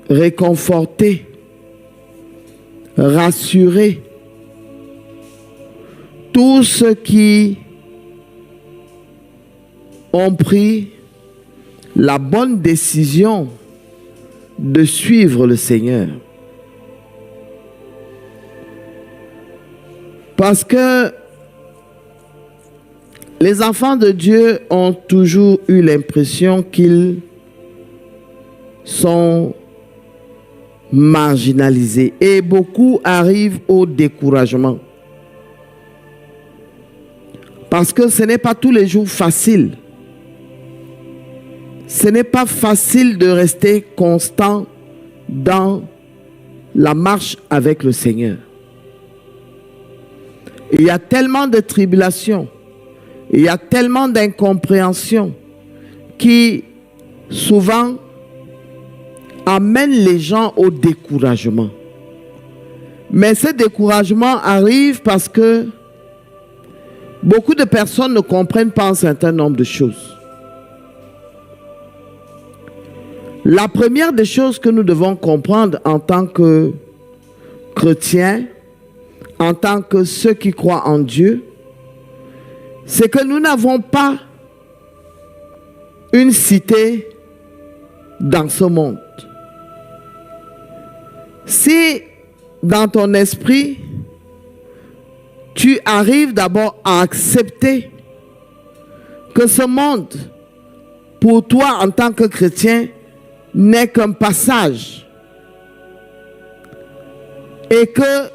réconforter, rassurer tous ceux qui ont pris la bonne décision de suivre le Seigneur. Parce que les enfants de Dieu ont toujours eu l'impression qu'ils sont marginalisés et beaucoup arrivent au découragement. Parce que ce n'est pas tous les jours facile. Ce n'est pas facile de rester constant dans la marche avec le Seigneur. Il y a tellement de tribulations, il y a tellement d'incompréhensions qui souvent amènent les gens au découragement. Mais ce découragement arrive parce que beaucoup de personnes ne comprennent pas un certain nombre de choses. La première des choses que nous devons comprendre en tant que chrétiens, en tant que ceux qui croient en Dieu, c'est que nous n'avons pas une cité dans ce monde. Si dans ton esprit, tu arrives d'abord à accepter que ce monde, pour toi en tant que chrétien, n'est qu'un passage, et que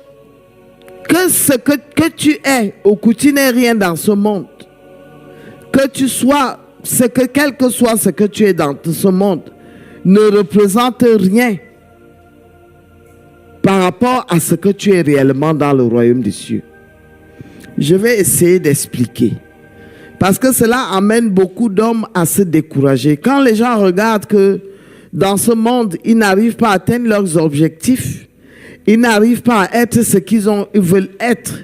ce que tu es, ou que tu n'es rien dans ce monde, que tu sois, quel que soit ce que tu es dans ce monde, ne représente rien par rapport à ce que tu es réellement dans le royaume des cieux. Je vais essayer d'expliquer. Parce que cela amène beaucoup d'hommes à se décourager. Quand les gens regardent que dans ce monde, ils n'arrivent pas à atteindre leurs objectifs, ils n'arrivent pas à être ce qu'ils veulent être,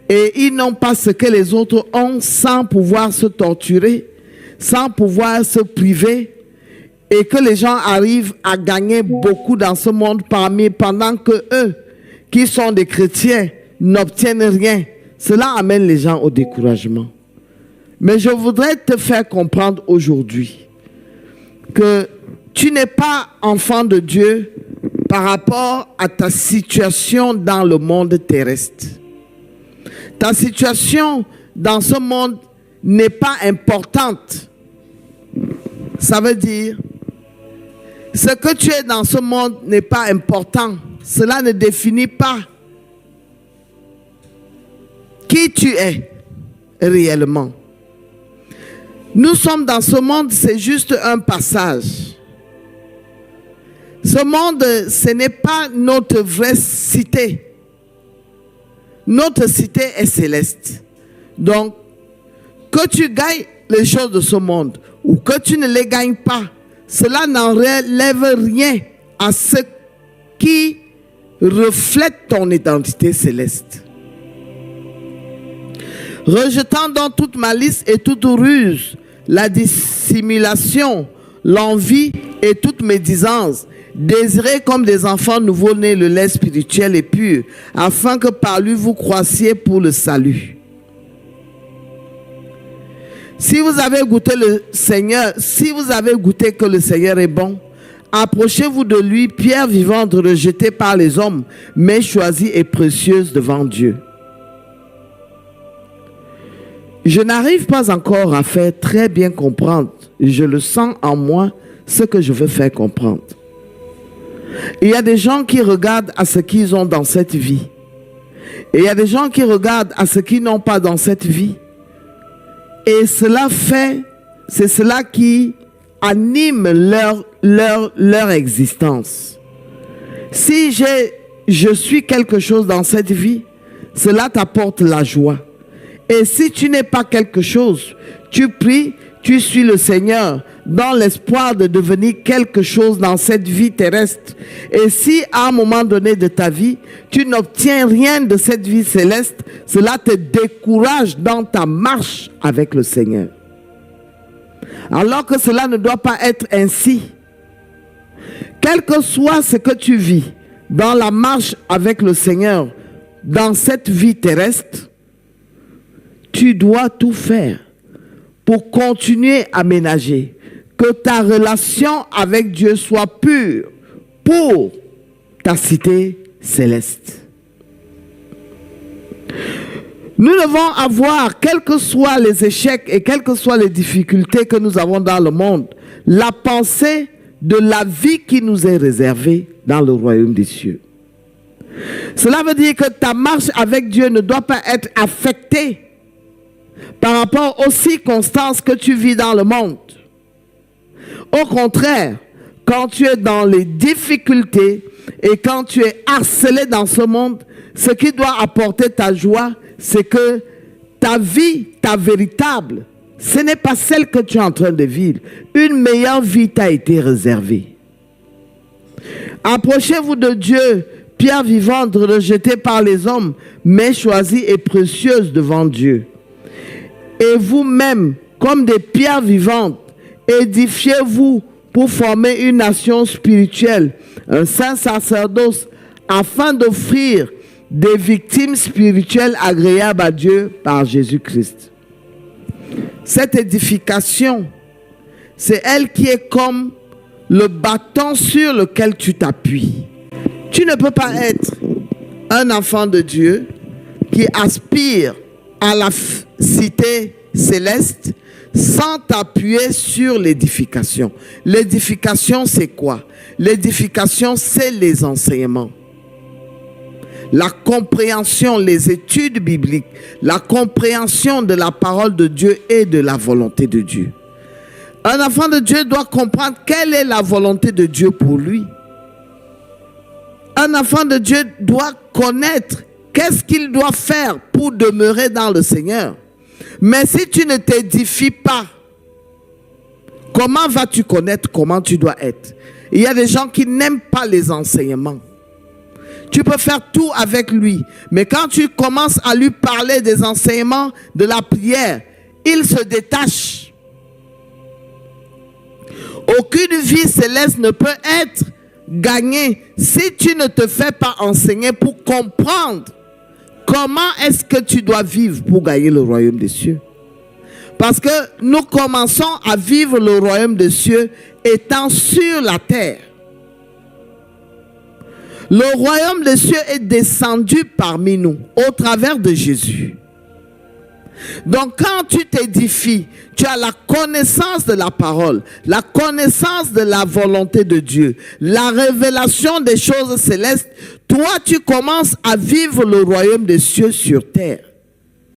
et ils n'ont pas ce que les autres ont sans pouvoir se torturer, sans pouvoir se priver, et que les gens arrivent à gagner beaucoup dans ce monde pendant que eux, qui sont des chrétiens, n'obtiennent rien. Cela amène les gens au découragement. Mais je voudrais te faire comprendre aujourd'hui que tu n'es pas enfant de Dieu par rapport à ta situation dans le monde terrestre. Ta situation dans ce monde n'est pas importante. Ça veut dire, ce que tu es dans ce monde n'est pas important. Cela ne définit pas qui tu es réellement. Nous sommes dans ce monde, c'est juste un passage. Ce monde, ce n'est pas notre vraie cité. Notre cité est céleste. Donc, que tu gagnes les choses de ce monde ou que tu ne les gagnes pas, cela n'enlève rien à ce qui reflète ton identité céleste. Rejetant donc toute malice et toute ruse, la dissimulation, l'envie et toute médisance, désirez comme des enfants nouveau-nés le lait spirituel et pur, afin que par lui vous croissiez pour le salut. Si vous avez goûté le Seigneur, si vous avez goûté que le Seigneur est bon, approchez-vous de lui, pierre vivante rejetée par les hommes, mais choisie et précieuse devant Dieu. Je n'arrive pas encore à faire très bien comprendre, je le sens en moi, ce que je veux faire comprendre. Il y a des gens qui regardent à ce qu'ils ont dans cette vie. Et il y a des gens qui regardent à ce qu'ils n'ont pas dans cette vie. Et c'est cela qui anime leur existence. Si je suis quelque chose dans cette vie, cela t'apporte la joie. Et si tu n'es pas quelque chose, tu pries, tu suis le Seigneur dans l'espoir de devenir quelque chose dans cette vie terrestre. Et si à un moment donné de ta vie, tu n'obtiens rien de cette vie céleste, cela te décourage dans ta marche avec le Seigneur. Alors que cela ne doit pas être ainsi. quel que soit ce que tu vis dans la marche avec le Seigneur, dans cette vie terrestre, tu dois tout faire pour continuer à ménager, que ta relation avec Dieu soit pure pour ta cité céleste. Nous devons avoir, quels que soient les échecs et quelles que soient les difficultés que nous avons dans le monde, la pensée de la vie qui nous est réservée dans le royaume des cieux. Cela veut dire que ta marche avec Dieu ne doit pas être affectée par rapport aux circonstances que tu vis dans le monde. Au contraire, quand tu es dans les difficultés et quand tu es harcelé dans ce monde, ce qui doit apporter ta joie, c'est que ta vie, ta véritable, ce n'est pas celle que tu es en train de vivre. Une meilleure vie t'a été réservée. Approchez-vous de Dieu, pierre vivante rejetée par les hommes, mais choisie et précieuse devant Dieu. Et vous-même, comme des pierres vivantes, édifiez-vous pour former une nation spirituelle, un saint sacerdoce, afin d'offrir des victimes spirituelles agréables à Dieu par Jésus-Christ. Cette édification, c'est elle qui est comme le bâton sur lequel tu t'appuies. Tu ne peux pas être un enfant de Dieu qui aspire à la cité céleste sans t'appuyer sur l'édification. L'édification, c'est quoi? L'édification, c'est les enseignements. La compréhension, les études bibliques, la compréhension de la parole de Dieu et de la volonté de Dieu. Un enfant de Dieu doit comprendre quelle est la volonté de Dieu pour lui. Un enfant de Dieu doit connaître qu'est-ce qu'il doit faire pour demeurer dans le Seigneur. Mais si tu ne t'édifies pas, comment vas-tu connaître comment tu dois être? Il y a des gens qui n'aiment pas les enseignements. Tu peux faire tout avec lui, mais quand tu commences à lui parler des enseignements de la prière, il se détache. Aucune vie céleste ne peut être gagnée si tu ne te fais pas enseigner pour comprendre comment est-ce que tu dois vivre pour gagner le royaume des cieux. Parce que nous commençons à vivre le royaume des cieux étant sur la terre. Le royaume des cieux est descendu parmi nous au travers de Jésus. Donc quand tu t'édifies, tu as la connaissance de la parole, la connaissance de la volonté de Dieu, la révélation des choses célestes. Toi, tu commences à vivre le royaume des cieux sur terre.